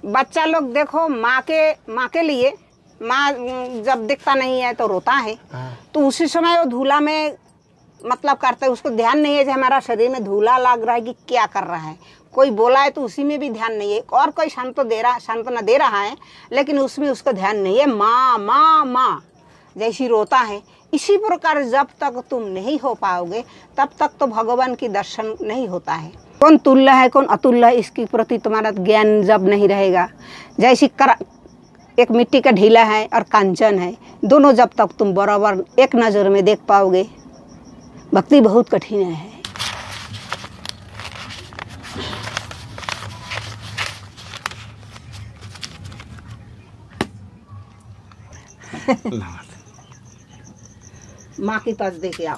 बच्चा लोग देखो माँ के लिए, माँ जब दिखता नहीं है तो रोता है। तो उसी समय वो धूला में मतलब करते, उसको ध्यान नहीं है कि हमारा शरीर में धूला लग रहा है कि क्या कर रहा है। कोई बोला है तो उसी में भी ध्यान नहीं है, और कोई सांत्वना दे रहा है लेकिन उसमें उसका ध्यान नहीं है। माँ माँ माँ जैसी रोता है, इसी प्रकार जब तक तुम नहीं हो पाओगे तब तक तो भगवान की दर्शन नहीं होता है। कौन तुल्य है कौन अतुल्य है, इसके प्रति तुम्हारा ज्ञान जब नहीं रहेगा। जैसी एक मिट्टी का ढीला है और कांचन है, दोनों जब तक तुम बराबर एक नज़र में देख पाओगे, भक्ति बहुत कठिन है। माँ की पास दे के आओ।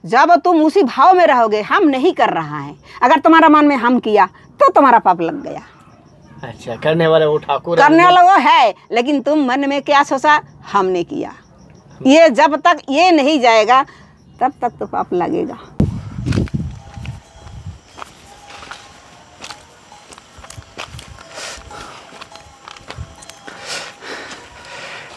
जब तुम उसी भाव में रहोगे, हम नहीं कर रहा है, अगर तुम्हारा मन में हम किया तो तुम्हारा पाप लग गया। अच्छा, करने वाला वो ठाकुर, करने वाला वो है, लेकिन तुम मन में क्या सोचा, हमने किया। ये जब तक ये नहीं जाएगा तब तक तो पाप लगेगा।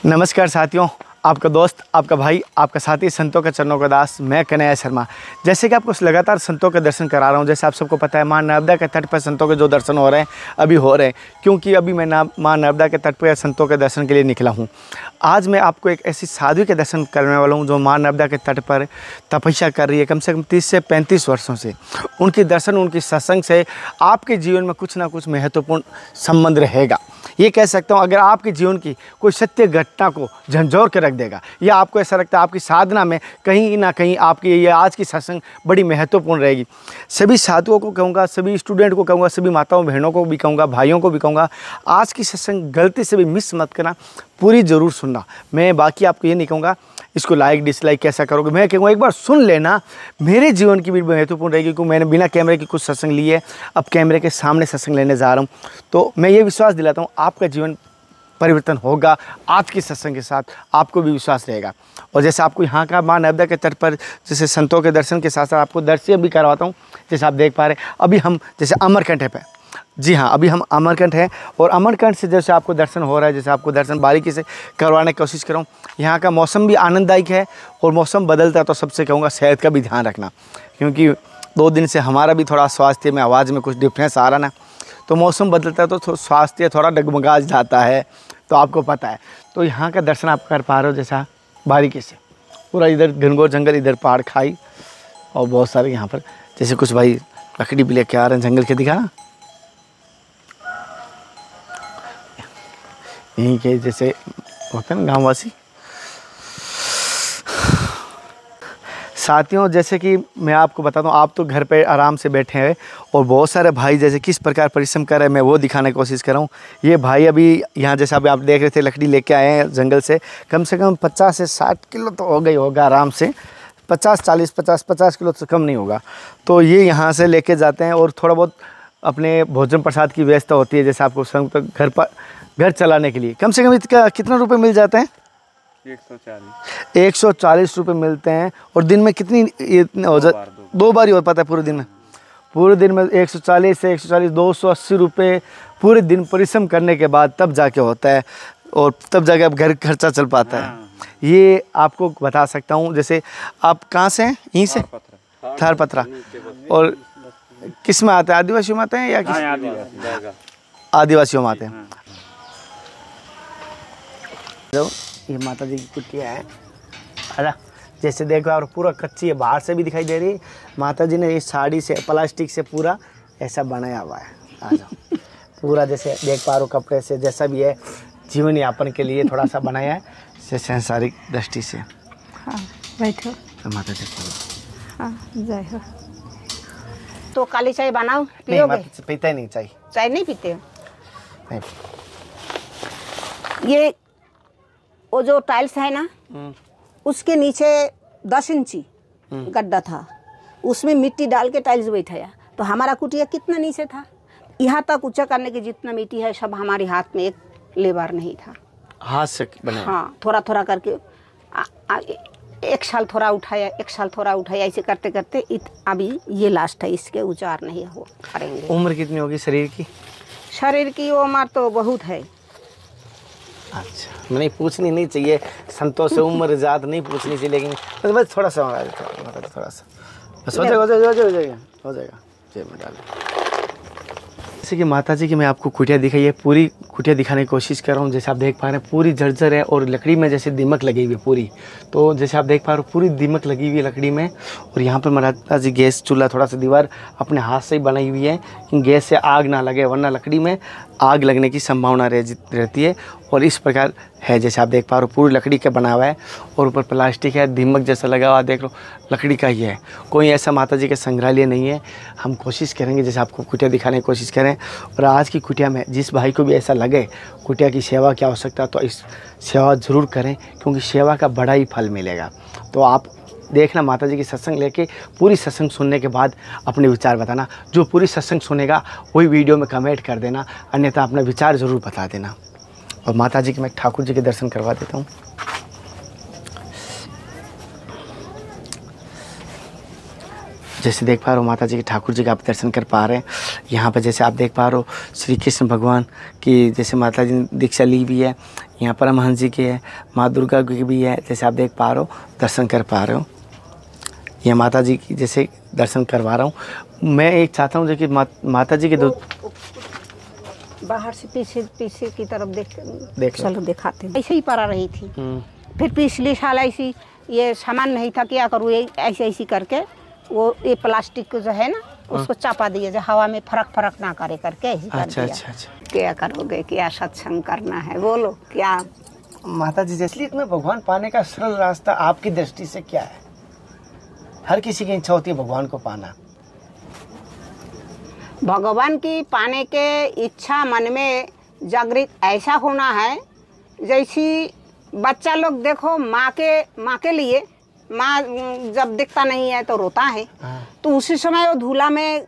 नमस्कार साथियों, आपका दोस्त, आपका भाई, आपका साथी, संतों के चरणों का दास, मैं कन्हैया शर्मा। जैसे कि आपको लगातार संतों के दर्शन करा रहा हूं, जैसे आप सबको पता है मां नर्मदा के तट पर संतों के जो दर्शन हो रहे हैं अभी हो रहे हैं, क्योंकि अभी मैं मां नर्मदा के तट पर संतों के दर्शन के लिए निकला हूं। आज मैं आपको एक ऐसी साधु के दर्शन करने वाला हूँ जो मां नर्मदा के तट पर तपस्या कर रही है कम से कम 30 से 35 वर्षों से। उनकी दर्शन, उनकी सत्संग से आपके जीवन में कुछ ना कुछ महत्वपूर्ण संबंध रहेगा। ये कह सकता हूँ, अगर आपके जीवन की कोई सत्य घटना को झंझोर के रख देगा, या आपको ऐसा लगता है आपकी साधना में कहीं ना कहीं आपकी ये आज की सत्संग बड़ी महत्वपूर्ण रहेगी। सभी साधुओं को कहूँगा, सभी स्टूडेंट को कहूँगा, सभी माताओं बहनों को भी कहूँगा, भाइयों को भी कहूँगा, आज की सत्संग गलती से भी मिस मत करना, पूरी ज़रूर सुनना। मैं बाकी आपको ये नहीं कहूँगा इसको लाइक डिसलाइक कैसा करोगे, मैं कहूँगा एक बार सुन लेना। मेरे जीवन की भी महत्वपूर्ण रहेगी, क्योंकि मैंने बिना कैमरे की कुछ सत्संग ली है, अब कैमरे के सामने सत्संग लेने जा रहा हूँ। तो मैं ये विश्वास दिलाता हूँ आपका जीवन परिवर्तन होगा। आज की सत्संग के साथ आपको भी विश्वास रहेगा। और जैसे आपको यहाँ का मां नर्मदा के तट पर जैसे संतों के दर्शन के साथ साथ आपको दर्शन भी करवाता हूँ। जैसे आप देख पा रहे हैं, अभी हम जैसे अमरकंठ है पे, जी हाँ, अभी हम अमरकंठ है, और अमरकंठ से जैसे आपको दर्शन हो रहा है, जैसे आपको दर्शन बारीकी से करवाने की कोशिश कर रहा हूँ। यहाँ का मौसम भी आनंददायक है, और मौसम बदलता है तो सबसे कहूँगा सेहत का भी ध्यान रखना, क्योंकि 2 दिन से हमारा भी थोड़ा स्वास्थ्य में, आवाज़ में कुछ डिफरेंस आ रहा ना, तो मौसम बदलता है तो स्वास्थ्य थोड़ा डगमगा जाता है, तो आपको पता है। तो यहाँ का दर्शन आप कर पा रहे हो जैसा बारीकी से, पूरा इधर घनघोर जंगल, इधर पहाड़, खाई, और बहुत सारे यहाँ पर जैसे कुछ भाई लकड़ी भी लेके आ रहे हैं जंगल के, दिखा ना, यहीं के जैसे होते हैं ना गाँववासी। साथियों, जैसे कि मैं आपको बताता हूँ, आप तो घर पे आराम से बैठे हैं, और बहुत सारे भाई जैसे किस प्रकार परिश्रम कर रहे हैं, मैं वो दिखाने की कोशिश कर रहा हूँ। ये भाई अभी यहाँ जैसा अभी आप देख रहे थे, लकड़ी लेके आए हैं जंगल से कम 50 से 60 किलो तो हो गई होगा आराम से, 50 किलो से कम नहीं होगा। तो ये यहाँ से लेके जाते हैं, और थोड़ा बहुत अपने भोजन प्रसाद की व्यवस्था होती है, जैसे आपको तो घर चलाने के लिए कम से कम इसका कितना रुपये मिल जाते हैं? 140 रुपये मिलते हैं। और दिन में कितनी हो जाए? 2 बार ही हो पाता है पूरे दिन में। पूरे दिन में 140 से 140 280 रुपये पूरे दिन परिश्रम करने के बाद तब जाके होता है, और तब जाके अब घर खर्चा चल पाता है। ये आपको बता सकता हूँ। जैसे आप कहाँ से हैं? यहीं से? थारपत्रा। और किस में आते हैं? आदिवासियों में आते हैं या किस? आदिवासियों में आते हैं। ये माता जी की कुटिया है, अरे जैसे देखो, और पूरा कच्ची है, बाहर से भी दिखाई दे रही है। माता जी ने ये साड़ी से, प्लास्टिक से पूरा ऐसा बनाया हुआ है। आ जाओ, पूरा जैसे देख पा रहे हो, कपड़े से जैसा भी है, जीवन यापन के लिए थोड़ा सा बनाया है, जैसे सांसारिक दृष्टि से। हाँ, बैठो। तो माता जी हाँ, जय हो। तो काली चाय बनाओ, पियोगे? नहीं, पीता ही नहीं चाय। चाय नहीं पीते हो? नहीं। ये वो जो टाइल्स है ना, उसके नीचे 10 इंची गड्ढा था, उसमें मिट्टी डाल के टाइल्स बैठाया। तो हमारा कुटिया कितना नीचे था, यहाँ तक ऊंचा करने की जितना मिट्टी है सब हमारे हाथ में, एक लेबर नहीं था, हाथ से बना। हाँ, थोड़ा थोड़ा करके एक साल थोड़ा उठाया, एक साल थोड़ा उठाया, ऐसे करते करते अभी ये लास्ट है, इसके उचार नहीं हो करेंगे। उम्र कितनी होगी शरीर की? शरीर की उम्र तो बहुत है। अच्छा, मैंने पूछनी नहीं चाहिए, संतों से उम्र ज़्यादा नहीं पूछनी चाहिए, लेकिन बस थोड़ा सा थोड़ा सा बस हो जाएगा। जय मैं डाल जैसे कि माता जी की मैं आपको कुटिया दिखाई है, पूरी कुटिया दिखाने की कोशिश कर रहा हूँ। जैसे आप देख पा रहे हैं पूरी जर्जर है और लकड़ी में जैसे दीमक लगी हुई है पूरी। तो जैसे आप देख पा रहे हो पूरी दीमक लगी हुई है लकड़ी में। और यहाँ पर माता जी गैस चूल्हा थोड़ा सा दीवार अपने हाथ से ही बनाई हुई है कि गैस से आग ना लगे, वरना लकड़ी में आग लगने की संभावना रहती है। और इस प्रकार है, जैसे आप देख पा रहे हो पूरी लकड़ी का बना हुआ है और ऊपर प्लास्टिक है, दीमक जैसा लगा हुआ, देख लो लकड़ी का ही है। कोई ऐसा माता जी का संग्रहालय नहीं है। हम कोशिश करेंगे जैसे आपको कुटिया दिखाने की कोशिश करें। और आज की कुटिया में जिस भाई को भी ऐसा लगे कुटिया की सेवा की आवश्यकता, तो इस सेवा ज़रूर करें, क्योंकि सेवा का बड़ा ही फल मिलेगा। तो आप देखना माता जी की सत्संग लेके पूरी सत्संग सुनने के बाद अपने विचार बताना। जो पूरी सत्संग सुनेगा वही वीडियो में कमेंट कर देना, अन्यथा अपना विचार ज़रूर बता देना। और माता जी के मैं ठाकुर जी के दर्शन करवा देता हूँ। जैसे देख पा रहे हो माता जी के ठाकुर जी का आप दर्शन कर पा रहे हैं। यहाँ पर जैसे आप देख पा रहे हो श्री कृष्ण भगवान की जैसे माता जी ने दीक्षा ली भी है। यहाँ परमहंस जी की है, माँ दुर्गा की भी है, जैसे आप देख पा रहे हो दर्शन कर पा रहे हो। यह माता जी की जैसे दर्शन करवा रहा हूँ। मैं एक चाहता हूँ जो कि माता जी के दो बाहर से पीछे की तरफ देख चलो दिखाते हैं। ऐसे ही पड़ा रही थी, फिर पिछले साल ऐसी ये सामान नहीं था, क्या करूँ, ऐसे ऐसी करके वो ये प्लास्टिक को जो है ना उसको चापा दिया, जो हवा में फरक ना करे करके ऐसे कर दिया। अच्छा। क्या करोगे, क्या सत्संग करना है, बोलो क्या। माता जी जैसे इतना भगवान पाने का सरल रास्ता आपकी दृष्टि से क्या है? हर किसी की इच्छा होती है भगवान को पाना। भगवान की पाने के इच्छा मन में जागृत ऐसा होना है, जैसी बच्चा लोग देखो माँ के लिए, माँ जब दिखता नहीं है तो रोता है। तो उसी समय वो धूला में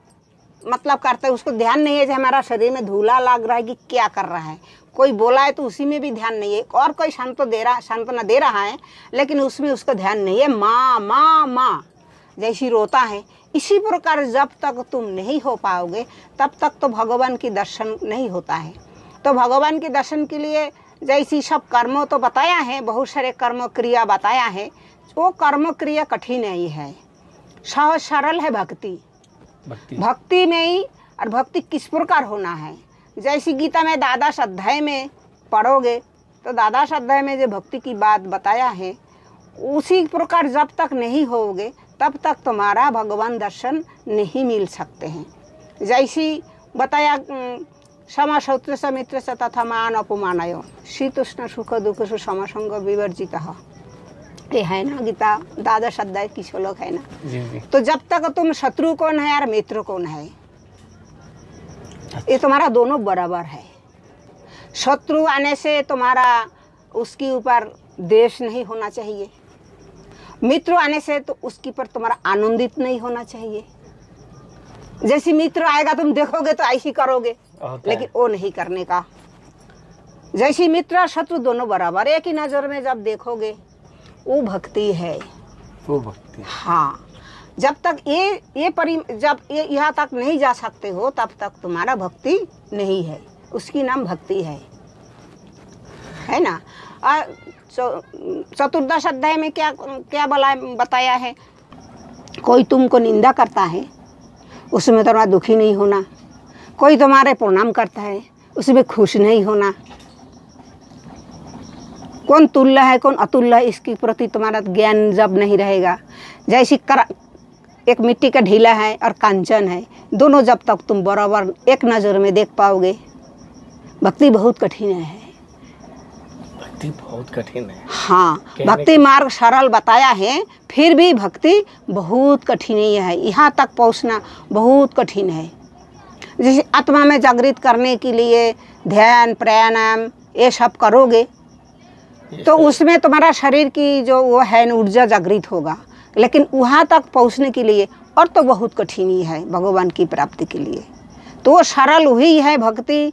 मतलब करता है, उसको ध्यान नहीं है कि हमारा शरीर में धूला लग रहा है कि क्या कर रहा है। कोई बोला है तो उसी में भी ध्यान नहीं है, और कोई सांत्वना दे रहा है लेकिन उसमें उसका ध्यान नहीं है। माँ माँ माँ जैसी रोता है, इसी प्रकार जब तक तुम नहीं हो पाओगे तब तक तो भगवान की दर्शन नहीं होता है। तो भगवान के दर्शन के लिए जैसी सब कर्मों तो बताया है, बहुत सारे कर्म क्रिया बताया है। वो कर्म क्रिया कठिन नहीं है, सहज सरल है भक्ति में ही। और भक्ति किस प्रकार होना है, जैसी गीता में द्वादश अध्याय में पढ़ोगे तो द्वादश अध्याय में जो भक्ति की बात बताया है, उसी प्रकार जब तक नहीं होगे तब तक तुम्हारा भगवान दर्शन नहीं मिल सकते हैं। जैसी बताया सम शौत्र स मित्र स तथा मान अपमानयो शीतोष्ण सुख दुख सु समसंग विवर्जित, ये है ना गीता द्वादश अध्याय की श्लोक है ना। जी। तो जब तक तुम शत्रु कौन है और मित्र कौन है, ये तुम्हारा दोनों बराबर है। शत्रु आने से तुम्हारा उसके ऊपर द्वेष नहीं होना चाहिए, मित्र आने से तो उसके पर तुम्हारा आनंदित नहीं होना चाहिए। जैसे मित्र आएगा तुम देखोगे तो ऐसी करोगे, लेकिन वो नहीं करने का। जैसे मित्र और शत्रु दोनों बराबर एक ही नजर में जब देखोगे, वो भक्ति है। वो भक्ति, हाँ। जब तक जब ये यहाँ तक नहीं जा सकते हो तब तक तुम्हारा भक्ति नहीं है, उसकी नाम भक्ति है ना। और चतुर्दश अध्याय में क्या बताया है, कोई तुमको निंदा करता है उसमें तुम्हारा दुखी नहीं होना, कोई तुम्हारे प्रणाम करता है उसमें खुश नहीं होना। कौन तुल्य है कौन अतुल्य है इसके प्रति तुम्हारा ज्ञान जब नहीं रहेगा। जैसी एक मिट्टी का ढीला है और कांचन है, दोनों जब तक तुम बराबर एक नज़र में देख पाओगे, भक्ति बहुत कठिन है। भक्ति बहुत कठिन है, हाँ। भक्ति मार्ग सरल बताया है, फिर भी भक्ति बहुत कठिन ही है, यहाँ तक पहुँचना बहुत कठिन है। जैसे आत्मा में जागृत करने के लिए ध्यान प्राणायाम ये सब करोगे तो उसमें तुम्हारा शरीर की जो वो है ऊर्जा जागृत होगा, लेकिन वहाँ तक पहुँचने के लिए और तो बहुत कठिन ही है भगवान की प्राप्ति के लिए। तो वो सरल हुई है भक्ति।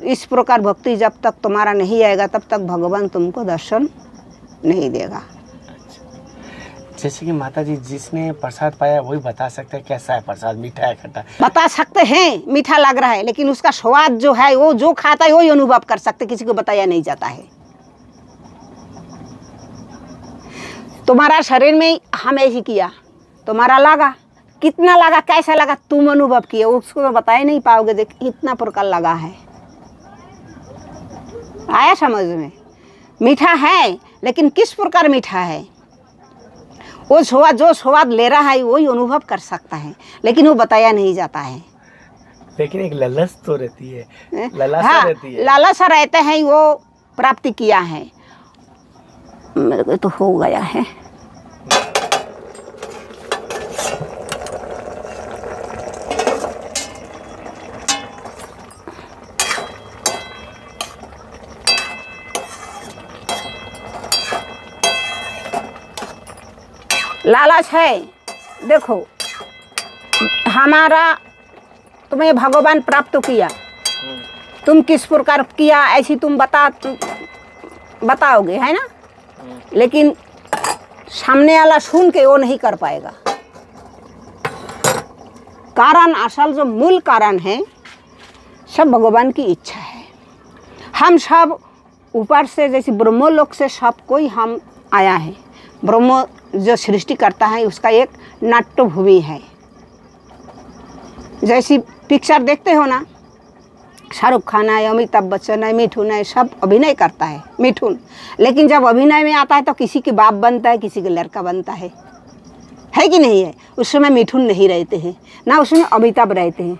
इस प्रकार भक्ति जब तक तुम्हारा नहीं आएगा तब तक भगवान तुमको दर्शन नहीं देगा। जैसे कि माता जी जिसने प्रसाद पाया वही बता सकते हैं कैसा है प्रसाद, मीठा है खट्टा। बता सकते हैं मीठा लग रहा है, लेकिन उसका स्वाद जो है वो जो खाता है वही अनुभव कर सकते, किसी को बताया नहीं जाता है। तुम्हारा शरीर में हम ऐसी किया, तुम्हारा लगा, कितना लगा, कैसा लगा, तुम अनुभव किए, उसको तो बता ही नहीं पाओगे। देख इतना प्रकार लगा है, आया समझ में? मीठा है लेकिन किस प्रकार मीठा है, वो स्वाद जो स्वाद ले रहा है वही अनुभव कर सकता है, लेकिन वो बताया नहीं जाता है। लेकिन एक ललस तो रहती है, ललासा हाँ, रहती है। लालसा रहते हैं, वो प्राप्ति किया है। मेरे को तो हो गया है। लालच है, देखो हमारा तुम्हें भगवान प्राप्त किया, तुम किस प्रकार किया ऐसी तुम बताओगे, है ना? लेकिन सामने वाला सुन के वो नहीं कर पाएगा। कारण, असल जो मूल कारण है सब भगवान की इच्छा है। हम सब ऊपर से जैसे ब्रह्मलोक से सब कोई हम आया है। ब्रह्म जो सृष्टि करता है उसका एक नाट्य भूमि है। जैसी पिक्चर देखते हो ना, शाहरुख खान है, अमिताभ बच्चन है, मिठुन है, सब अभिनय करता है मिठुन। लेकिन जब अभिनय में आता है तो किसी के बाप बनता है, किसी के लड़का बनता है कि नहीं है? उस समय मिठुन नहीं रहते हैं ना, उसमें अमिताभ रहते हैं।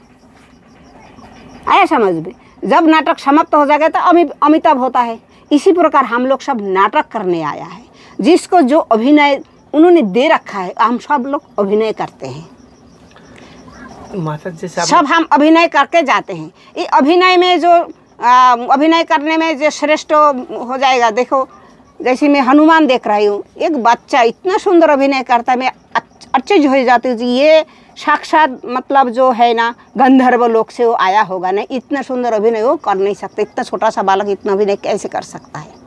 आया समझ में? जब नाटक समाप्त हो जाएगा तो अमिताभ होता है। इसी प्रकार हम लोग सब नाटक करने आया है। जिसको जो अभिनय उन्होंने दे रखा है हम सब लोग अभिनय करते हैं। माता जैसे सब हम अभिनय करके जाते हैं। ये अभिनय में जो अभिनय करने में जो श्रेष्ठ हो जाएगा, देखो जैसे मैं हनुमान देख रही हूँ, एक बच्चा इतना सुंदर अभिनय करता है, मैं आश्चर्य हो जाती हूँ। ये साक्षात मतलब जो है ना गंधर्व लोक से वो आया होगा ना, इतना सुंदर अभिनय वो कर नहीं सकते। इतना छोटा सा बालक इतना अभिनय कैसे कर सकता है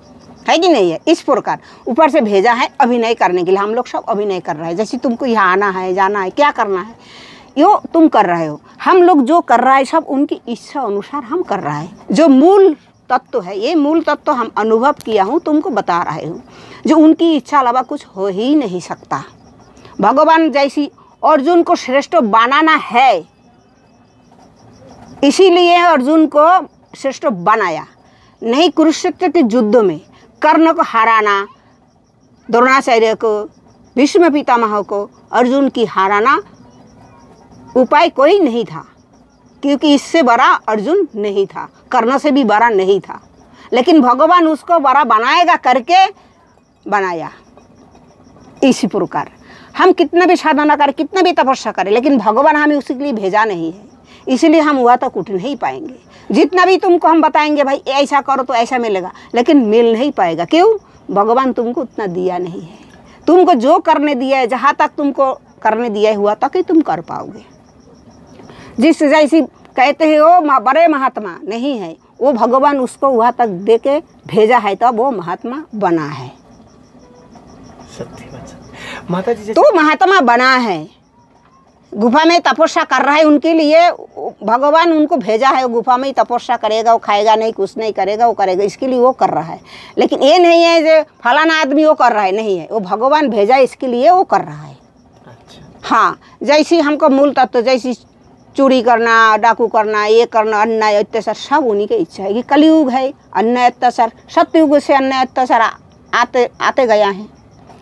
कि नहीं है? इस प्रकार ऊपर से भेजा है अभिनय करने के लिए। हम लोग सब अभिनय कर रहे हैं। जैसे तुमको यहाँ आना है, जाना है, क्या करना है, यो तुम कर रहे हो। हम लोग जो कर रहा है सब उनकी इच्छा अनुसार हम कर रहा है। जो मूल तत्व है, ये मूल तत्व हम अनुभव किया हूँ, तुमको बता रहे हूँ। जो उनकी इच्छा अलावा कुछ हो ही नहीं सकता। भगवान जैसी अर्जुन को श्रेष्ठ बनाना है, इसीलिए अर्जुन को श्रेष्ठ बनाया। नहीं कुरुक्षेत्र के युद्ध में कर्ण को हराना, द्रोणाचार्य को, भीष्म पितामह को, अर्जुन की हराना उपाय कोई नहीं था, क्योंकि इससे बड़ा अर्जुन नहीं था, कर्ण से भी बड़ा नहीं था। लेकिन भगवान उसको बड़ा बनाएगा करके बनाया। इसी प्रकार हम कितना भी साधना करें, कितना भी तपस्या करें, लेकिन भगवान हमें उसी के लिए भेजा नहीं है, इसलिए हम वहाँ तक उठ नहीं पाएंगे। जितना भी तुमको हम बताएंगे भाई ऐसा करो तो ऐसा मिलेगा, लेकिन मिल नहीं पाएगा। क्यों? भगवान तुमको उतना दिया नहीं है। तुमको जो करने दिया है, जहाँ तक तुमको करने दिया हुआ तक ही तुम कर पाओगे। जिस जैसी कहते हैं वो बड़े महात्मा नहीं है, वो भगवान उसको वहाँ तक दे के भेजा है, तब वो महात्मा बना है। सत्य माता जी तो महात्मा बना है, गुफा में तपस्या कर रहा है, उनके लिए भगवान उनको भेजा है। वो गुफा में ही तपस्या करेगा, वो खाएगा नहीं, कुछ नहीं करेगा, वो करेगा, इसके लिए वो कर रहा है। लेकिन ये नहीं है जो फलाना आदमी वो कर रहा है, नहीं है, वो भगवान भेजा इसके लिए वो कर रहा है। अच्छा। हाँ, जैसे हमको मूल तत्व, जैसे चोरी करना, डाकू करना, ये करना, अन्याय अत्याचार, सब उन्हीं की इच्छा है। कि कलयुग है, अन्याय अत्याचार, सतयुग से अन्याय अत्याचार आते गया है।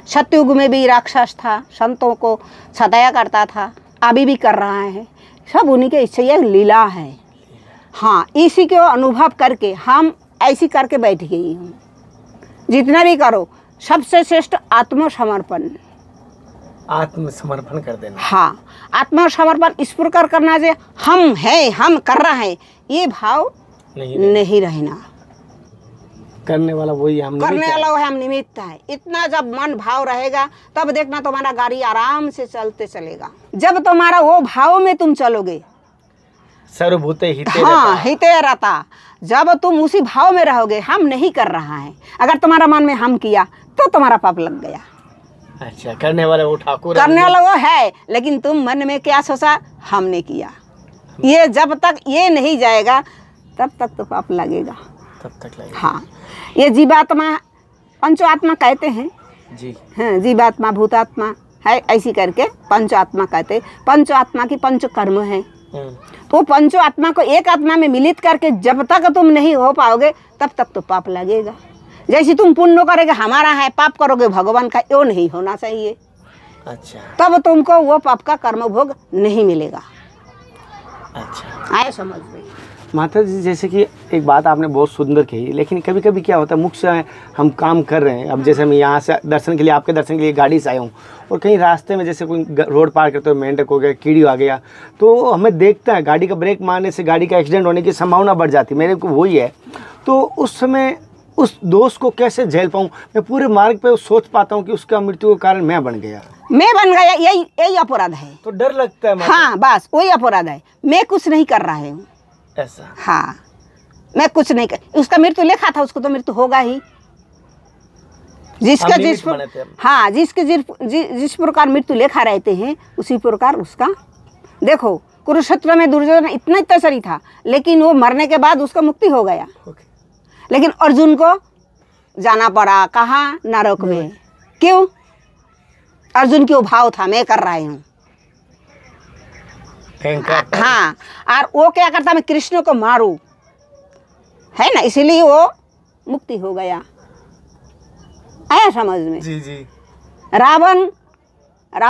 सतयुग में भी राक्षस था, संतों को सताया करता था, अभी भी कर रहा है, सब उन्हीं की इच्छा। ये लीला है। हाँ, इसी को अनुभव करके हम ऐसी करके बैठ गई हूँ। जितना भी करो, सबसे श्रेष्ठ आत्मसमर्पण, आत्मसमर्पण कर देना। हाँ, आत्मसमर्पण इस प्रकार करना जो हम है, हम कर रहा है, ये भाव नहीं रहना। करने वाला वही हम, करने वाला वो हम निमित्त है। इतना जब मन भाव रहेगा तब देखना तुम्हारा गाड़ी आराम से चलते चलेगा। जब तुम्हारा वो भाव में तुम चलोगे, सर्वभूते हिते हाँ हिते रहता, जब तुम उसी भाव में रहोगे, हम नहीं कर रहा है, अगर तुम्हारा मन में हम किया तो तुम्हारा पाप लग गया। अच्छा, करने वाला वो ठाकुर, करने वाला वो है, लेकिन तुम मन में क्या सोचा, हमने किया। ये जब तक ये नहीं जाएगा तब तक तो पाप लगेगा, तब तक लगेगा। हाँ, ये जीवात्मा पंचो आत्मा कहते हैं जी। हाँ, जीवात्मा भूतात्मा है, ऐसी करके पंचो आत्मा कहते। पंचो आत्मा की पंच कर्म है। तो पंचो आत्मा को एक आत्मा में मिलित करके जब तक तुम नहीं हो पाओगे तब तक तो पाप लगेगा। जैसे तुम पुण्य करोगे हमारा है, पाप करोगे भगवान का, यो नहीं होना चाहिए। अच्छा, तब तुमको वो पाप का कर्म भोग नहीं मिलेगा। अच्छा, आए समझ में। माता जी, जैसे कि एक बात आपने बहुत सुंदर कही, लेकिन कभी कभी क्या होता है, मुख्य से हम काम कर रहे हैं। अब जैसे मैं यहाँ से दर्शन के लिए, आपके दर्शन के लिए गाड़ी से आया हूँ, और कहीं रास्ते में जैसे कोई रोड पार करते हुए मेंढक हो गया, कीड़ी आ गया, तो हमें देखता है गाड़ी का ब्रेक मारने से गाड़ी का एक्सीडेंट होने की संभावना बढ़ जाती है। मेरे को वही है, तो उस समय उस दोस्त को कैसे झेल पाऊँ? मैं पूरे मार्ग पे सोच पाता हूँ कि उसका मृत्यु का कारण मैं बन गया, यही अपराध है। तो डर लगता है। हाँ, बस वही अपराध है। मैं कुछ नहीं कर रहा हूँ ऐसा। हाँ, मैं कुछ नहीं कर, उसका मृत्यु लिखा था, उसको तो मृत्यु होगा ही। जिसका जिस प्रकार मृत्यु लेखा रहते हैं उसी प्रकार उसका। देखो कुरुक्षेत्र में दुर्योधन इतना अत्याचारी था, लेकिन वो मरने के बाद उसका मुक्ति हो गया। लेकिन अर्जुन को जाना पड़ा कहाँ, नरक में। क्यों? अर्जुन की वो भाव था, मैं कर रहा हूँ। हाँ, और वो क्या करता, मैं कृष्ण को मारूं, है ना, इसीलिए वो मुक्ति हो गया। आया समझ में? जी जी। रावण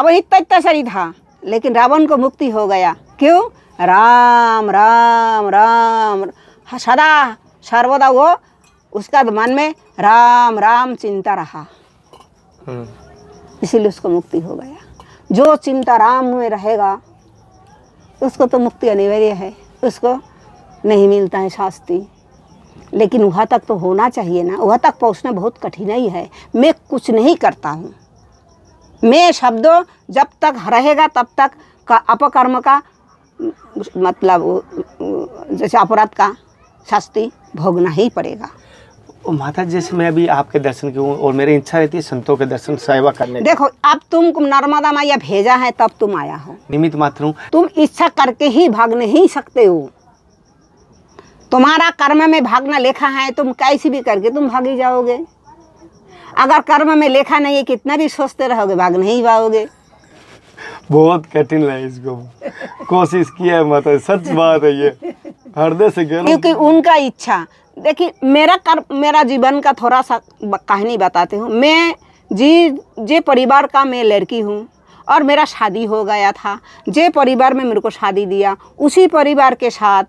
इतना अत्याचारी था, लेकिन रावण को मुक्ति हो गया। क्यों? राम राम राम, सदा सर्वदा वो उसका मन में राम राम चिंता रहा, इसीलिए उसको मुक्ति हो गया। जो चिंता राम में रहेगा उसको तो मुक्ति अनिवार्य है, उसको नहीं मिलता है शास्ति। लेकिन वहाँ तक तो होना चाहिए ना, वहाँ तक पहुँचना बहुत कठिन ही है। मैं कुछ नहीं करता हूँ, मैं शब्द जब तक रहेगा तब तक का अपकर्म का मतलब जैसे अपराध का शास्ति भोगना ही पड़ेगा। माता, जैसे मैं अभी आपके दर्शन की हूँ और मेरी इच्छा रहती है संतों के दर्शन सेवा करने। देखो, अब तुम नर्मदा मैया भेजा है तब तुम आया हो, निमित्त मात्र हूँ। तुम इच्छा करके ही भाग नहीं सकते हो। तुम्हारा कर्म में भागना लेखा है, तुम कैसे भी करके तुम भागी जाओगे। अगर कर्म में लेखा नहीं है, कितना भी सोचते रहोगे, भाग नहीं पाओगे। बहुत कठिन है, इसको कोशिश किया है माता, सच बात है ये, हृदय से। क्योंकि उनका इच्छा। देखिए, मेरा जीवन का थोड़ा सा कहानी बताती हूँ। मैं जे परिवार का मैं लड़की हूँ और मेरा शादी हो गया था। जे परिवार में मेरे को शादी दिया, उसी परिवार के साथ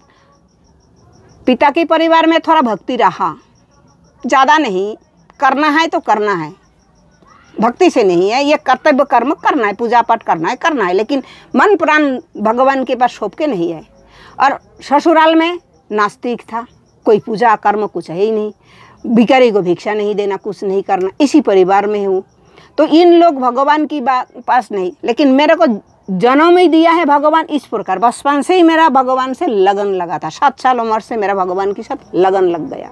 पिता के परिवार में थोड़ा भक्ति रहा, ज़्यादा नहीं। करना है तो करना है, भक्ति से नहीं है, ये कर्तव्य कर्म करना है, पूजा पाठ करना है, लेकिन मन प्राण भगवान के पास सौंप के नहीं है। और ससुराल में नास्तिक था, कोई पूजा कर्म कुछ है ही नहीं, भिखारी को भिक्षा नहीं देना, कुछ नहीं करना। इसी परिवार में हूँ, तो इन लोग भगवान की पास नहीं। लेकिन मेरे को जन्म ही दिया है भगवान इस प्रकार। बचपन से ही मेरा भगवान से लगन लगा था, 7 साल उम्र से मेरा भगवान के साथ लगन लग गया।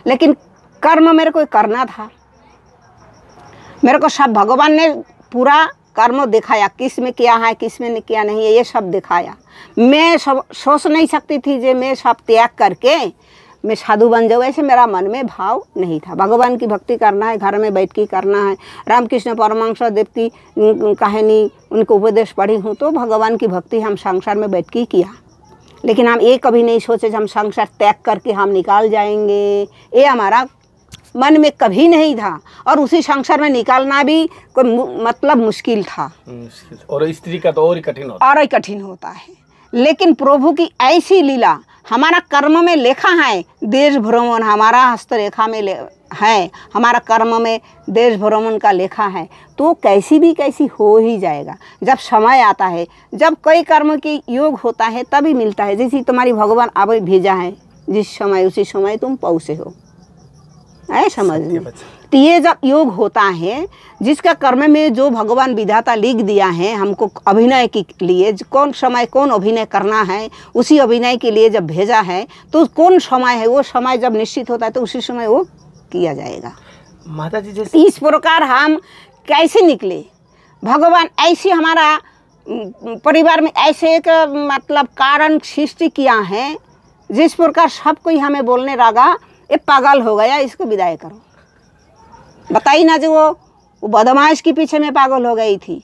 लेकिन कर्म मेरे को करना था, मेरे को सब भगवान ने पूरा कर्म दिखाया, किस में क्या है किस में क्या नहीं है, ये सब दिखाया। मैं सब सोच नहीं सकती थी जे मैं सब त्याग करके मैं साधु बन जाऊँ, ऐसे मेरा मन में भाव नहीं था। भगवान की भक्ति करना है, घर में बैठ के करना है। रामकृष्ण परमहंस देव की कहानी, उनको उपदेश पढ़ी हूँ, तो भगवान की भक्ति हम संसार में बैठ के किया। लेकिन हम ये कभी नहीं सोचे हम संसार त्याग करके हम निकाल जाएंगे, ये हमारा मन में कभी नहीं था। और उसी संसार में निकालना भी कोई मतलब मुश्किल था, और स्त्री का तो और ही कठिन होता है। लेकिन प्रभु की ऐसी लीला, हमारा कर्म में लेखा है देश भ्रमण, हमारा हस्तरेखा में है, हमारा कर्म में देश भ्रमण का लेखा है, तो कैसी हो ही जाएगा। जब समय आता है, जब कई कर्म की योग होता है तभी मिलता है। जैसे तुम्हारी भगवान अब भेजा है, जिस समय उसी समय तुम पहुँचे हो, ऐ समझ में। तो ये जब योग होता है, जिसका कर्म में जो भगवान विधाता लिख दिया है हमको अभिनय के लिए, कौन समय कौन अभिनय करना है, उसी अभिनय के लिए जब भेजा है, तो कौन समय है, वो समय जब निश्चित होता है तो उसी समय वो किया जाएगा। माता जी, जैसे इस प्रकार हम कैसे निकले। भगवान ऐसी हमारा परिवार में ऐसे एक मतलब कारण सृष्टि किया है, जिस प्रकार सब कोई हमें बोलने लगा ये पागल हो गया, इसको विदाई करो। बताई ना जो वो बदमाश के पीछे में पागल हो गई थी,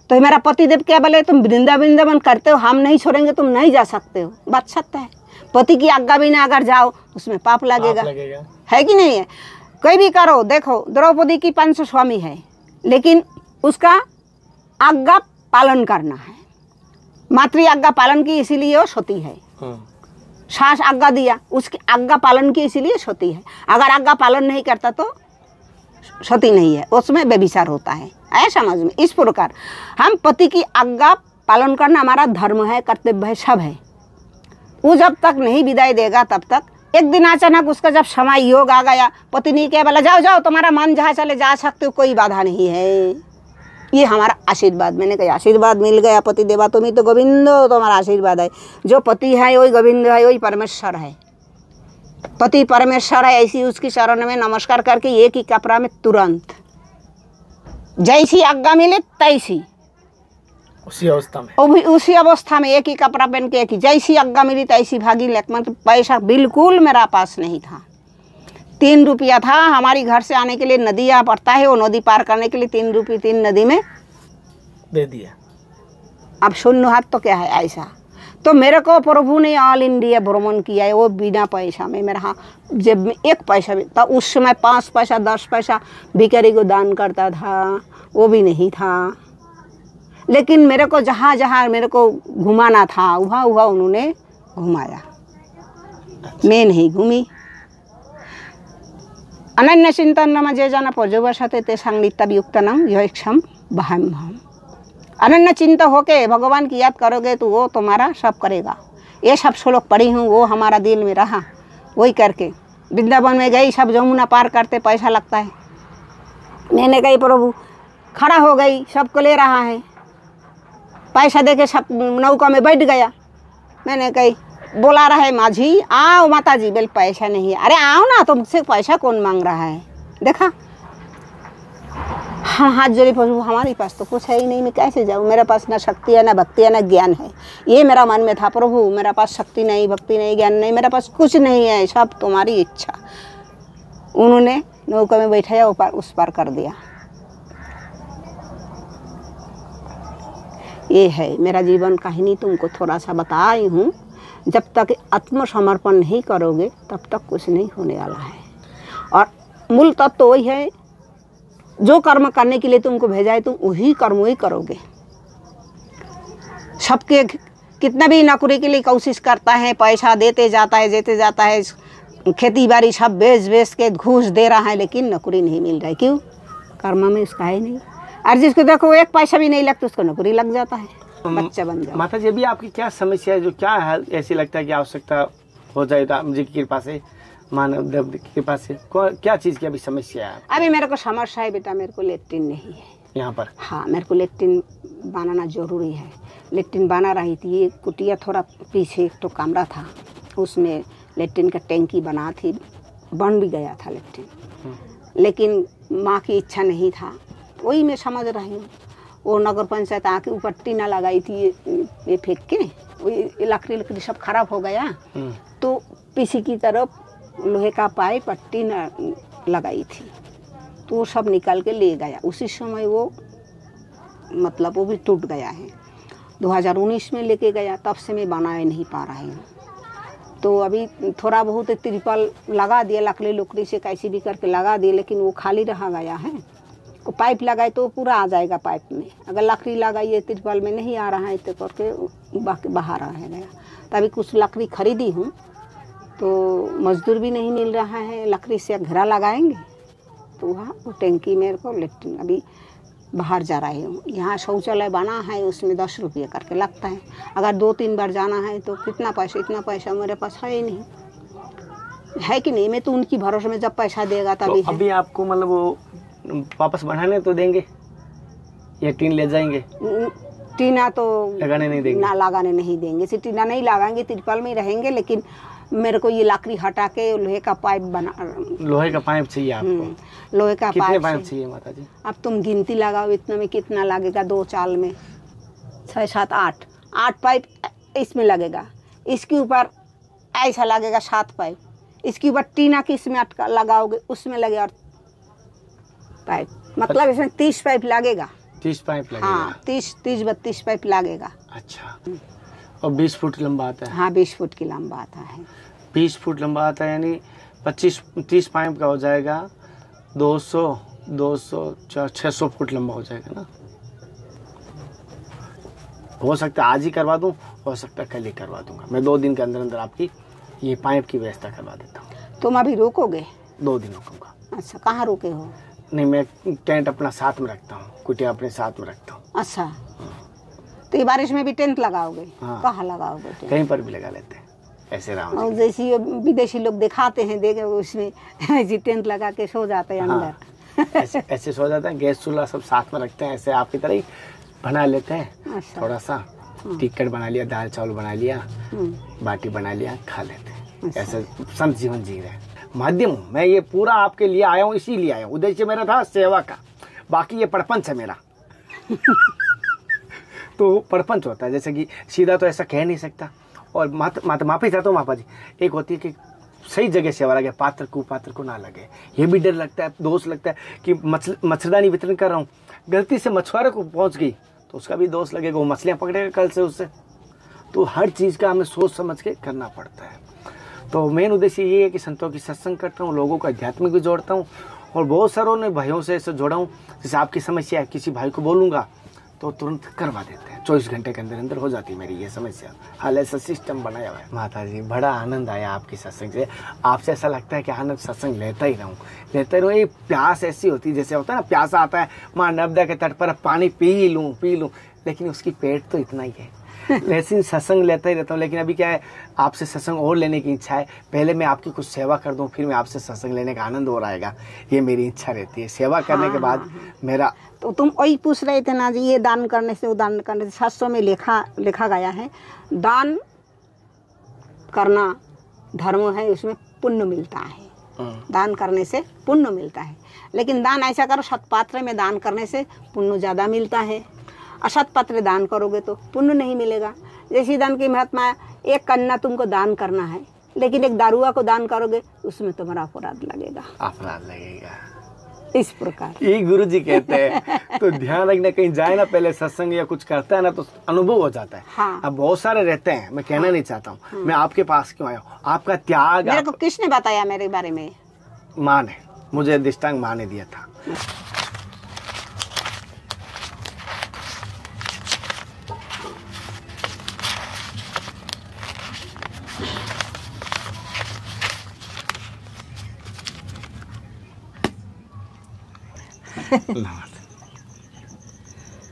तो मेरा पतिदेव क्या बोले, तुम वृंदावन करते हो, हम नहीं छोड़ेंगे, तुम नहीं जा सकते हो। बात सत्य है, पति की आज्ञा बिना अगर जाओ उसमें पाप लगेगा, है कि नहीं है। कोई भी करो, देखो द्रौपदी की 500 स्वामी है, लेकिन उसका आज्ञा पालन करना है। मातृ आज्ञा पालन की इसीलिए वो सती है। सास आज्ञा दिया, उसकी आज्ञा पालन की इसीलिए सती है। अगर आज्ञा पालन नहीं करता तो सती नहीं है, उसमें व्यभिचार होता है। ऐसा समझ में। इस प्रकार हम पति की आज्ञा पालन करना हमारा धर्म है, कर्तव्य है, सब है। वो जब तक नहीं विदाई देगा तब तक। एक दिन अचानक उसका जब समय योग आ गया, पति नहीं कह बोला जाओ जाओ तुम्हारा मन जहाँ चले जा सकते हो, कोई बाधा नहीं है, ये हमारा आशीर्वाद। मैंने कहा आशीर्वाद मिल गया पति देवा, तुम्हें तो गोविंद तुम्हारा आशीर्वाद है। जो पति है वही गोविंद है, वही परमेश्वर है। पति परमेश्वर है, ऐसी उसकी शरण में नमस्कार करके एक ही कपड़ा में तुरंत जैसी आज्ञा मिले तैसी उसी अवस्था में, उसी अवस्था में एक ही कपड़ा पहन के एक ही जैसी आज्ञा मिली तैसी भागी। लेकिन पैसा बिल्कुल मेरा पास नहीं था। 3 रुपया था हमारी घर से आने के लिए, नदिया पड़ता है, वो नदी पार करने के लिए 3 रुपये 3 नदी में दे दिया। अब शून्य हाथ तो क्या है ऐसा। तो मेरे को प्रभु ने ऑल इंडिया भ्रमण किया है, वो बिना पैसा में। मेरा हाँ जेब में 1 पैसा भी था उस समय, 5 पैसा 10 पैसा भिखारी को दान करता था, वो भी नहीं था। लेकिन मेरे को जहाँ जहाँ मेरे को घुमाना था वहाँ वहाँ उन्होंने घुमाया, मैं नहीं घूमी। अनन्य चिंतन नमा जे जाना पर्यवसते ते संगीतयुक्तनम यक्षम बहम हम। अनन्य चिंता होके भगवान की याद करोगे तो वो तुम्हारा सब करेगा। ये सब श्लोक पढ़ी हूँ, वो हमारा दिल में रहा, वही करके वृंदावन में गई। सब जमुना पार करते पैसा लगता है। मैंने कही प्रभु खड़ा हो गई, सबको ले रहा है, पैसा देके सब नौका में बैठ गया। मैंने कही बोला रहा है माझी आओ माता जी, बोल पैसा नहीं है। अरे आओ ना, तुमसे पैसा कौन मांग रहा है, देखा। हाँ हाथ जोड़े प्रभु हमारे पास तो कुछ है ही नहीं, मैं कैसे जाऊँ, मेरे पास ना शक्ति है ना भक्ति है ना ज्ञान है। ये मेरा मन में था, प्रभु मेरा पास शक्ति नहीं भक्ति नहीं ज्ञान नहीं, मेरे पास कुछ नहीं है, सब तुम्हारी इच्छा। उन्होंने नौका में बैठाया, ऊपर उस पार कर दिया। ये है मेरा जीवन कहानी, तुमको थोड़ा सा बताई हूँ। जब तक आत्मसमर्पण नहीं करोगे तब तक कुछ नहीं होने वाला है। और मूल तत्व तो वही है, जो कर्म करने के लिए तुमको भेजा है तुम वही कर्म ही करोगे। सबके कितना भी नौकरी के लिए कोशिश करता है, पैसा देते जाता है, खेती बाड़ी सब बेच के घूस दे रहा है, लेकिन नौकरी नहीं मिल रहा है। क्यों? कर्म में उसका है नहीं। और जिसको देखो 1 पैसा भी नहीं लगता उसको नौकरी लग जाता है, बच्चा बन जाता है। माता जी अभी आपकी क्या समस्या है, जो क्या है ऐसी लगता है कि आवश्यकता हो जाए तो मुझे की कृपा से, मानव देव की कृपा से क्या चीज़ की अभी समस्या है? अभी मेरे को समस्या है बेटा, मेरे को लेट्रिन नहीं है यहाँ पर। हाँ मेरे को लेट्रिन बनाना जरूरी है। लेट्रिन बना रही थी, ये कुटिया थोड़ा पीछे एक तो कमरा था, उसमें लेट्रिन का टैंकी बना थी, बन भी गया था लेट्रिन, लेकिन माँ की इच्छा नहीं था। वही मैं समझ रही हूँ। वो नगर पंचायत आके ऊपर टीना लगाई थी, ये फेंक के वही लकड़ी सब खराब हो गया, तो पीछे की तरफ लोहे का पाइप पट्टी न लगाई थी, तो वो सब निकाल के ले गया। उसी समय वो मतलब वो भी टूट गया है। 2019 में लेके गया, तब से मैं बनाए नहीं पा रही हूँ। तो अभी थोड़ा बहुत तिरपाल लगा दिया, लकड़ी से कैसी भी करके लगा दिए, लेकिन वो खाली रहा गया है। वो पाइप लगाए तो पूरा आ जाएगा पाइप में। अगर लकड़ी लगाइए तिरपाल में नहीं आ रहा है तो करके बाहर आ गया। तभी कुछ लकड़ी खरीदी हूँ, तो मजदूर भी नहीं मिल रहा है। लकड़ी से घेरा लगाएंगे तो वहाँ वो टैंकी मेरे को लेट्रिन अभी बाहर जा रही हूँ। यहाँ शौचालय बना है, उसमें 10 रुपये करके लगता है। अगर 2-3 बार जाना है तो कितना पैसा, इतना पैसा मेरे पास है ही नहीं, है कि नहीं। मैं तो उनकी भरोसे में जब पैसा देगा तभी तो अभी आपको मतलब वो वापस बढ़ाने तो देंगे या टीन ले जाएंगे? टीना तो लगाने नहीं देंगे, ना लगाने नहीं देंगे। टीना नहीं लगाएंगे, तिरपाल में ही रहेंगे, लेकिन मेरे को ये लकड़ी हटा के लोहे का पाइप बना, लोहे का पाइप चाहिए आपको? लोहे का कितने पाइप चाहिए माता जी? अब तुम गिनती लगाओ इतना में कितना लगेगा। 2 चाल में 6 7 8 पाइप इसमें लगेगा। इसके ऊपर ऐसा लगेगा 7 पाइप। इसके ऊपर टीना की इसमें अटका लगाओगे, उसमें लगेगा पाइप। मतलब इसमें 30 पाइप लगेगा। 30 पाइप लगेगा? हाँ, 30-32 पाइप लगेगा। अच्छा, और 20 फुट लंबा आता है? हाँ, 20 फुट की लंबा आता है। 20 फुट लंबा आता है, यानी 30 पाइप का हो जाएगा 600 फुट लंबा हो जाएगा ना। हो सकता है आज ही करवा दूं, हो सकता है कल ही करवा दूंगा। मैं 2 दिन के अंदर अंदर आपकी ये पाइप की व्यवस्था करवा देता हूँ। तुम अभी रोकोगे? 2 दिन रुकूंगा। अच्छा, कहाँ रुके हो? नहीं, मैं टेंट अपना साथ में रखता हूँ, कुटिया अपने साथ में रखता हूँ। अच्छा, तो ये बारिश में भी टेंट लगाओगे? हाँ। कहाँ लगाओगे टेंट? कहीं पर भी लगा लेते हैं ऐसे राम। और जैसे विदेशी लोग दिखाते हैं, देखे उसमें ऐसी टेंट लगा के सो जाते हैं अंदर। हाँ, ऐसे सो जाते हैं। गैस चूल्हा सब साथ में रखते हैं, ऐसे आपकी तरह ही बना लेते हैं। अच्छा। थोड़ा सा टिक्कट बना लिया, दाल चावल बना लिया, बाटी बना लिया, खा लेते हैं। ऐसे संत जीवन जी रहे हैं। माध्यम हूँ मैं, ये पूरा आपके लिए आया हूँ, इसीलिए आया हूँ। उद्देश्य मेरा था सेवा का, बाकी ये परपंच है मेरा। तो परपंच होता है, जैसे कि सीधा तो ऐसा कह नहीं सकता। और माफी चाहता हूँ मापा जी। एक होती है कि सही जगह सेवा लगे, पात्र कुपात्र को ना लगे। ये भी डर लगता है, दोष लगता है कि मच्छरदानी वितरण कर रहा हूँ, गलती से मछुआरे को पहुँच गई तो उसका भी दोष लगेगा, वो मछलियाँ पकड़ेगा कल से उससे। तो हर चीज़ का हमें सोच समझ के करना पड़ता है। तो मेन उद्देश्य ये है कि संतों की सत्संग करता हूँ, लोगों को आध्यात्मिक भी जोड़ता हूँ। और बहुत सारों ने भाइयों से ऐसे जोड़ा हूँ, जैसे आपकी समस्या है, किसी भाई को बोलूँगा तो तुरंत करवा देते हैं। 24 घंटे के अंदर अंदर हो जाती है मेरी ये समस्या। हाल ऐसा सिस्टम बनाया हुआ है। माता जी, बड़ा आनंद आया आपकी सत्संग से। आपसे ऐसा लगता है कि आनंद सत्संग लेता ही रहूँ। ये प्यास ऐसी होती है, जैसे होता है ना, प्यास आता है माँ नर्मदा के तट पर, पानी पी लूँ, लेकिन उसकी पेट तो इतना ही है। लेकिन सत्संग लेता ही रहता हूँ। लेकिन अभी क्या है, आपसे सत्संग और लेने की इच्छा है। पहले मैं आपकी कुछ सेवा कर दूँ, फिर मैं आपसे सत्संग लेने का आनंद और आएगा, ये मेरी इच्छा रहती है। सेवा करने के बाद मेरा। तो तुम वही पूछ रहे थे ना जी, ये दान करने से, वो दान करने से। शास्त्रों में लिखा गया है, दान करना धर्म है, उसमें पुण्य मिलता है। दान करने से पुण्य मिलता है। लेकिन दान ऐसा करो, सत्पात्र में दान करने से पुण्य ज़्यादा मिलता है। असत पात्र दान करोगे तो पुण्य नहीं मिलेगा। जैसे दान की महात्मा है, एक कन्या तुमको दान करना है, लेकिन एक दारुआ को दान करोगे उसमें तुम्हारा अपराध लगेगा। इस प्रकार ये गुरु जी कहते हैं। तो ध्यान रखना, कहीं जाए ना पहले सत्संग या कुछ करता है ना तो अनुभव हो जाता है। हाँ। अब बहुत सारे रहते हैं, मैं कहना नहीं चाहता हूँ। मैं आपके पास क्यों आया हूँ, आपका त्याग। मेरे को किसने बताया मेरे बारे में? माँ ने, मुझे दृष्टांत माँ ने दिया था।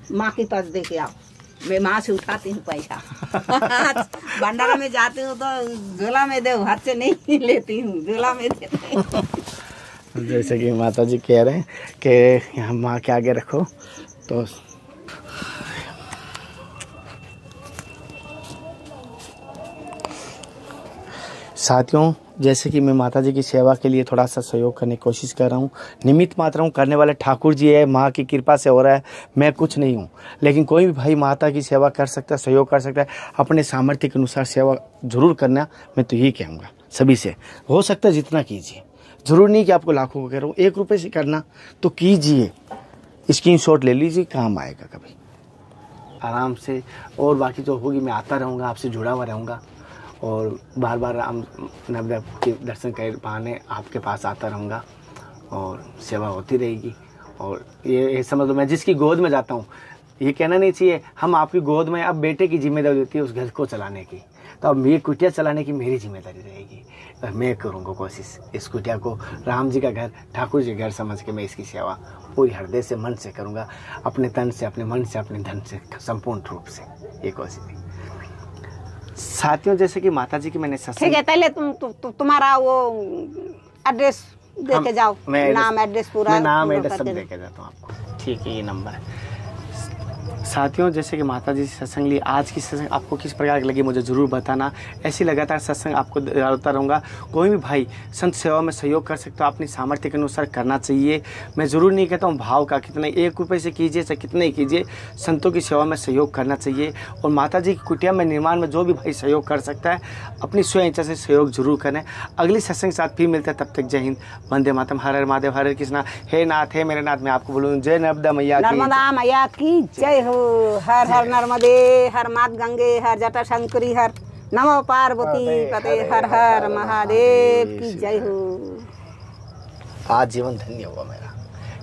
माँ के पास दे के आओ, मैं माँ से उठाती हूँ पैसा। भंडारा में जाती हूँ तो झोला में दे, हाथ से नहीं लेती हूँ, झोला में देती हूँ। जैसे कि माता जी कह रहे हैं कि यहाँ माँ के आगे रखो तो साथियों, जैसे कि मैं माता जी की सेवा के लिए थोड़ा सा सहयोग करने की कोशिश कर रहा हूँ। निमित्त मात्र हूँ, करने वाले ठाकुर जी है, माँ की कृपा से हो रहा है, मैं कुछ नहीं हूँ। लेकिन कोई भी भाई माता की सेवा कर सकता है, सहयोग कर सकता है। अपने सामर्थ्य के अनुसार सेवा जरूर करना, मैं तो यही कहूँगा सभी से। हो सकता है जितना कीजिए, जरूर नहीं कि आपको लाखों को कह रहा हूँ। 1 रुपये से करना तो कीजिए, स्क्रीनशॉट ले लीजिए, काम आएगा कभी आराम से। और बाकी जो होगी मैं आता रहूँगा, आपसे जुड़ा हुआ रहूँगा और बार बार राम नर्मदा के दर्शन कर बहाने आपके पास आता रहूँगा और सेवा होती रहेगी। और ये समझ लो, मैं जिसकी गोद में जाता हूँ, ये कहना नहीं चाहिए हम आपकी गोद में, अब बेटे की जिम्मेदारी होती है उस घर को चलाने की, तो अब ये कुटिया चलाने की मेरी जिम्मेदारी रहेगी। मैं करूँगा कोशिश इस कुटिया को राम जी का घर, ठाकुर जी घर समझ के मैं इसकी सेवा पूरी हृदय से, मन से करूँगा, अपने तन से, अपने मन से, अपने धन से, संपूर्ण रूप से ये कोशिश। साथियों, जैसे कि माता जी की मैंने ठीक है, पहले तुम्हारा वो एड्रेस दे के जाओ, नाम एड्रेस पूरा। मैं नाम एड्रेस सब दे के जाता हूँ आपको। ठीक है, ये नंबर है। साथियों, जैसे कि माता जी से सत्संग ली, आज की सत्संग आपको किस प्रकार की लगी मुझे ज़रूर बताना। ऐसी लगातार सत्संग आपको डालता रहूँगा। कोई भी भाई संत सेवा में सहयोग कर सकते हो, अपनी सामर्थ्य के अनुसार करना चाहिए। मैं ज़रूर नहीं कहता हूँ भाव का, कितना 1 रुपये से कीजिए चाहे कितने ही कीजिए, संतों की सेवा में सहयोग करना चाहिए। और माता जी की कुटिया में निर्माण में जो भी भाई सहयोग कर सकता है, अपनी स्वयं इच्छा से सहयोग जरूर करें। अगली सत्संग के साथ फिर मिलते हैं, तब तक जय हिंद, वंदे मातरम, हर हर महादेव, हरे कृष्णा। हे नाथ, हे मेरे नाथ, मैं आपको बोलूँ जय नर्मदा मैया की, नर्मदा मैया की जय हो। हर हर नर्मदे, हर मात गंगे, हर जटा शंकरी, हर नमो पार्वती पते, हर हर महादेव की जय हो। आज जीवन धन्य हुआ मेरा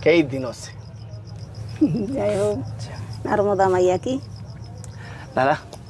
कई दिनों से। जय हो नर्मदा मैया की। दादा